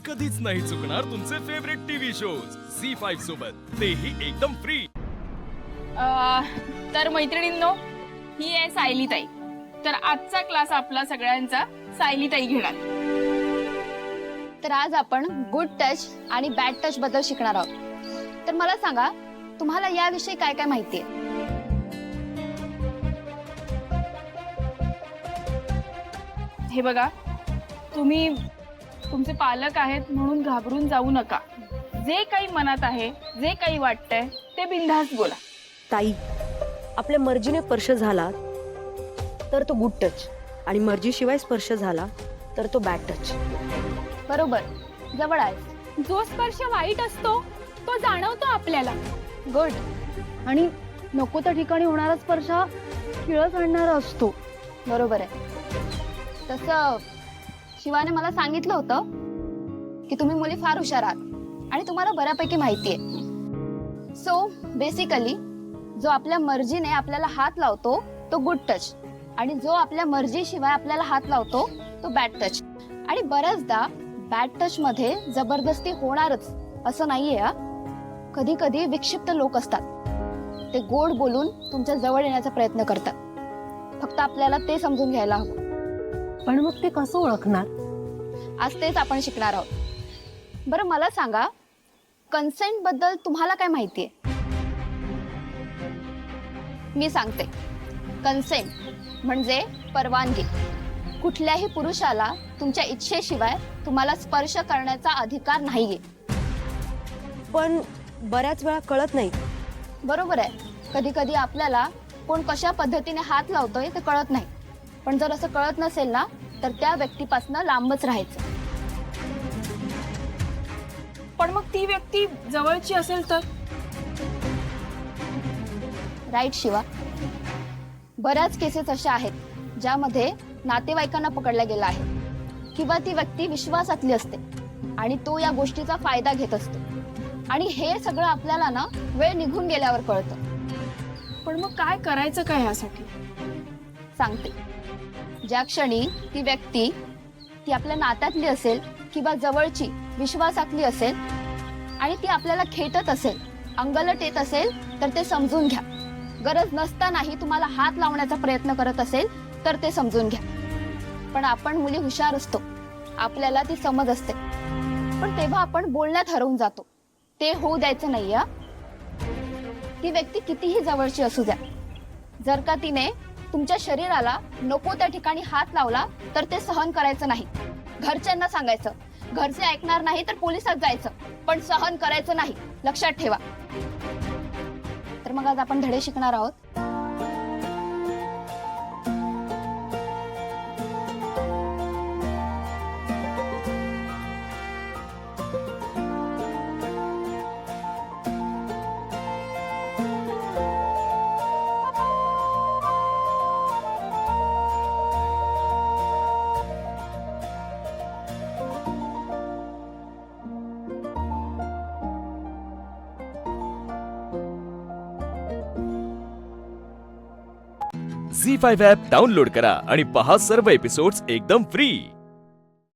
कधीच नाही चुकणार तुमचे फेवरेट टीव्ही शोज झी5 सोबत, तेही एकदम फ्री। तर मैत्रिणींनो, ही आहे सायलीताई। तर आजचा क्लास आपला सगळ्यांचा सायलीताई घेणार। तर आज आपण गुड टच आणि बॅड टच बद्दल शिकणार आहोत। तर मला सांगा, तुम्हाला याविषयी काय काय माहिती आहे? हे बघा, तुम्ही तुमचे पालक आहेत म्हणून घाबरून जाऊ नका। जे काही मनात आहे, जे काही वाटतंय ते बिनधास्त बोला। ताई, आपल्या मर्जीने स्पर्श झाला तर तो गुड टच आणि मर्जीशिवाय स्पर्श झाला तर तो बॅड टच। बरोबर, जवळ आहे। जो स्पर्श वाईट असतो तो जाणवतो आपल्याला। गुड। आणि नको त्या ठिकाणी होणारा स्पर्श हा खिळच आणणारा असतो। बरोबर आहे। तसं शिवाने मला सांगितलं होतं की तुम्ही मुली फार हुशार आहात आणि तुम्हाला बऱ्यापैकी माहिती आहे। सो बेसिकली जो आपल्या मर्जीने आपल्याला हात लावतो तो गुड टच, आणि जो आपल्या मर्जीशिवाय आपल्याला हात लावतो तो बॅड टच। आणि बऱ्याचदा बॅड टच मध्ये जबरदस्ती होणारच असं नाहीये। कधी कधी विक्षिप्त लोक असतात, ते गोड बोलून तुमच्या जवळ येण्याचा प्रयत्न करतात। फक्त आपल्याला ते समजून घ्यायला हवं। पण मग ते कसं ओळखणार? आज तेच आपण शिकणार आहोत। बरं, मला सांगा, कन्सेंट बद्दल तुम्हाला काय माहितीये? मी सांगते। कन्सेंट म्हणजे परवानगी। कुठल्याही पुरुषाला तुमच्या इच्छेशिवाय तुम्हाला स्पर्श करण्याचा अधिकार नाहीये। पण बऱ्याच वेळा कळत नाही। बरोबर आहे, कधी कधी आपल्याला कोण कशा पद्धतीने हात लावतोय ते कळत नाही। पण जर असं कळत नसेल ना, तर त्या व्यक्तीपासून लांबच राहायचं। पण मग ती व्यक्ती जवळची असेल तर? राईट शिवा, बऱ्याच केसेस अशा आहेत ज्यामध्ये नातेवाईकांना पकडला गेला आहे, किंवा ती व्यक्ती विश्वासातली असते आणि तो या गोष्टीचा फायदा घेत असतो। आणि हे सगळं आपल्याला ना वेळ निघून गेल्यावर कळतं। पण मग काय करायचं काय यासाठी? सांगते। ज्या क्षणी ती व्यक्ती ती आपल्या नात्यातली असेल किंवा जवळची विश्वासातली असेल आणि ती आपल्याला खेटत असेल, अंगलट येत असेल, तर ते समजून घ्या। गरज नसतानाही तुम्हाला हात लावण्याचा प्रयत्न करत असेल तर ते समजून घ्या। पण आपण मुली हुशार असतो, आपल्याला ती समज असते, पण तेव्हा आपण बोलण्यात हरवून जातो। ते होऊ द्यायचं नाही। ती व्यक्ती कितीही जवळची असू द्या, जर का तिने तुमच्या शरीराला नको त्या ठिकाणी हात लावला तर ते सहन करायचं नाही। घरच्यांना सांगायचं, घरचे ऐकणार नाही तर पोलिसात जायचं, पण सहन करायचं नाही, लक्षात ठेवा। तर मग आज आपण धडे शिकणार आहोत। झी5 ॲप डाउनलोड करा आणि पहा सर्व एपिसोड्स एकदम फ्री।